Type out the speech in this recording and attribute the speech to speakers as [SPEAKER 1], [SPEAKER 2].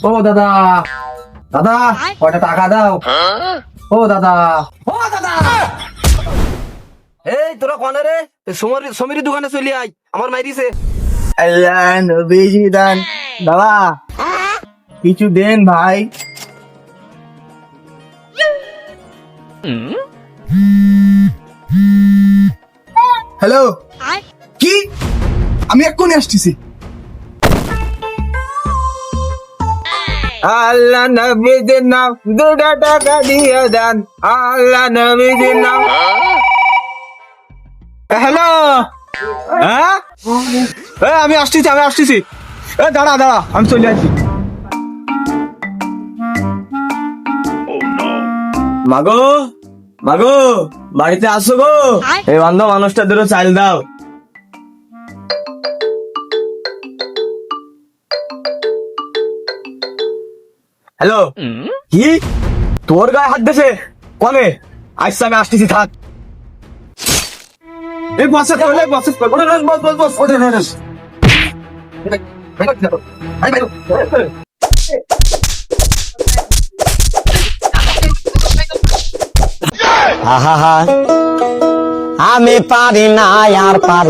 [SPEAKER 1] ও দাদা, দাদা কয়টা টাকা দাও। ও দাদা, ও দাদা। এই তোরা কনে রে? সমীর দোকানে চলি আই, আমার মাইরিছে।
[SPEAKER 2] আল্লাহ নবীজি দান। বাবা কিছু দেন ভাই। হ্যালো, কি? আমি এক্ষুনি আসতেছি। আল্লাহ নবীজির নাম 2টা টাকা দিয়ে দেন। আল্লাহ নবীজির নাম। হ্যালো, হ্যাঁ আমি আসতেছি। দাঁড়া আমি চলে আসছি। মাগো বাড়িতে আসো গো। এই বান্ধব মানুষটা ধরো চাল দাও। হ্যালো, কি তোর গায়ে হাত দিয়েছে? কনে? আচ্ছা আমি আসতেছি, থাক। এই বসে
[SPEAKER 3] আমি পারি না আর পারি